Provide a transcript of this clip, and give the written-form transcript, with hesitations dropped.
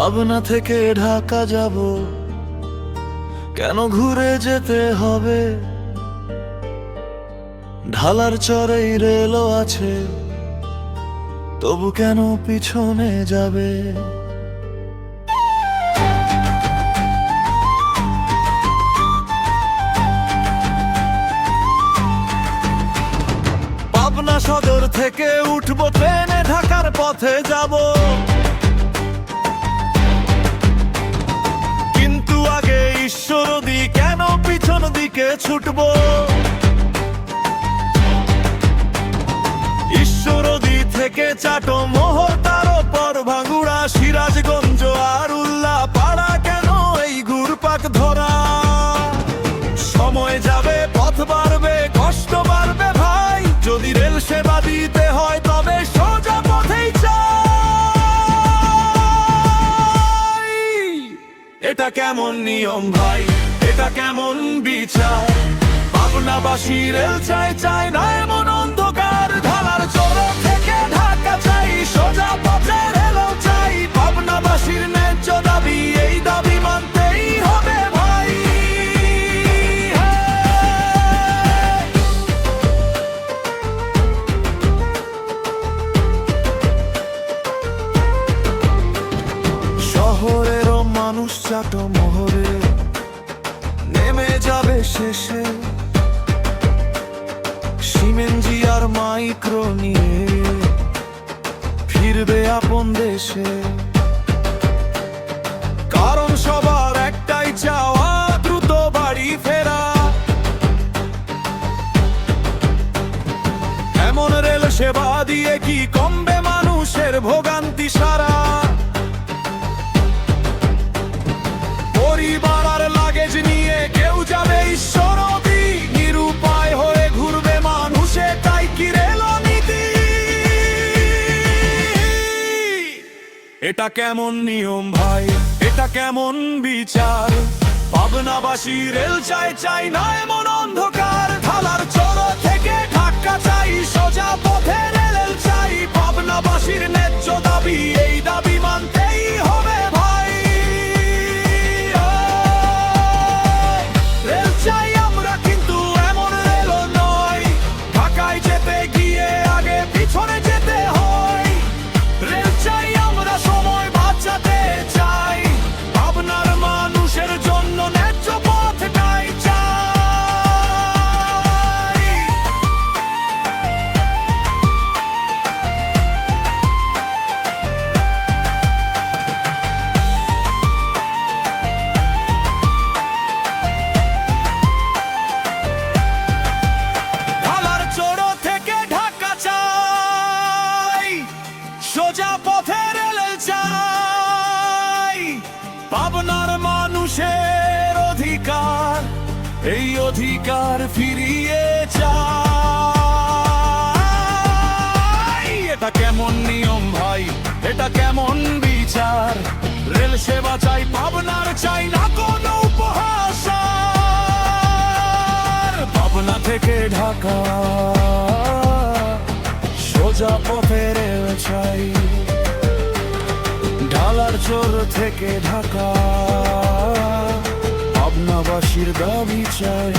পাবনা থেকে ঢাকা যাব, কেন ঘুরে যেতে হবে? ঢালার চরেই রেলও আছে, তবু কেন পিছনে যাবে? পাবনা সদর থেকে উঠবো ট্রেনে, ঢাকার পথে যাব, কিন্তু আগে ঈশ্বরদী কেন পিছন দিকে ছুটবো? ঈশ্বরদী থেকে চাটো মোহর, তারপর ভাঙ্গুড়া, সিরাজগঞ্জ আর উল্লা পাড়া, কেন এই ঘুরপাক ধরা? সময় যাবে, পথ বাড়বে, কষ্ট বাড়বে ভাই, যদি রেল সেবা দিতে হয় তবে সোজা পথেই চাই। এটা কেমন নিয়ম ভাই, এটা কেমন বিচার? পাবনাবাসী রেল চাই, চাই না এমন অন্ধকার। ঢালার চর থেকে ঢাকা চাই, সোজা পথে রেলও চাই। পাবনাবাসীর ন্যায্য দাবি, এই দাবি মানতেই হবে ভাই। শহরেরও মানুষ চাটো মোহরে নেমে যাবে শেষে, সিমেনজি আর মাইক্রো নিয়ে ফিরবে আপন দেশে। কারণ সবার একটাই চাওয়া, দ্রুত বাড়ি ফেরা। এমন রেল সেবা দিয়ে কি কমবে মানুষের ভোগান্তি সারা? পরিবার আর লাগেজ নিয়ে কেউ যাবে ঈশ্বরদী, নিরুপায় হয়ে ঘুরবে মানুষে, তাই কি রেল নীতি? এটা কেমন নিয়ম ভাই, এটা কেমন বিচার? পাবনাবাসী রেল চাই, চাই না এমন অন্ধকার। ঢালার চর থেকে ঢাকা চাই, সোজা পথে রেল চাই। পাবনাবাসীর ন্যায্য দাবি, এই দাবি মানতেই হবে ভাই। রেল চাই আমরা, কিন্তু এমন রেল নয়, ঢাকায় যেতে গিয়ে আগে পিছনে যেতে হয়। রেল চাই আমরা, সময় বাঁচাতে চাই, পাবনার মানুষের জন্য ন্যায্য পথটাই চাই। ঢালার চর থেকে ঢাকা চাই, সোজা পথে রেল চাই। পাবনার মানুষের অধিকার, এই অধিকার ফিরিয়ে চাই। এটা কেমন নিয়ম ভাই, এটা কেমন বিচার? রেল সেবা চাই, পাবনার চাই না কোনো উপহাস। পাবনা থেকে ঢাকা সোজা পথে রেল চাই। ঢালার চর থেকে ঢাকা পাবনাবাসীর দাবি চাই।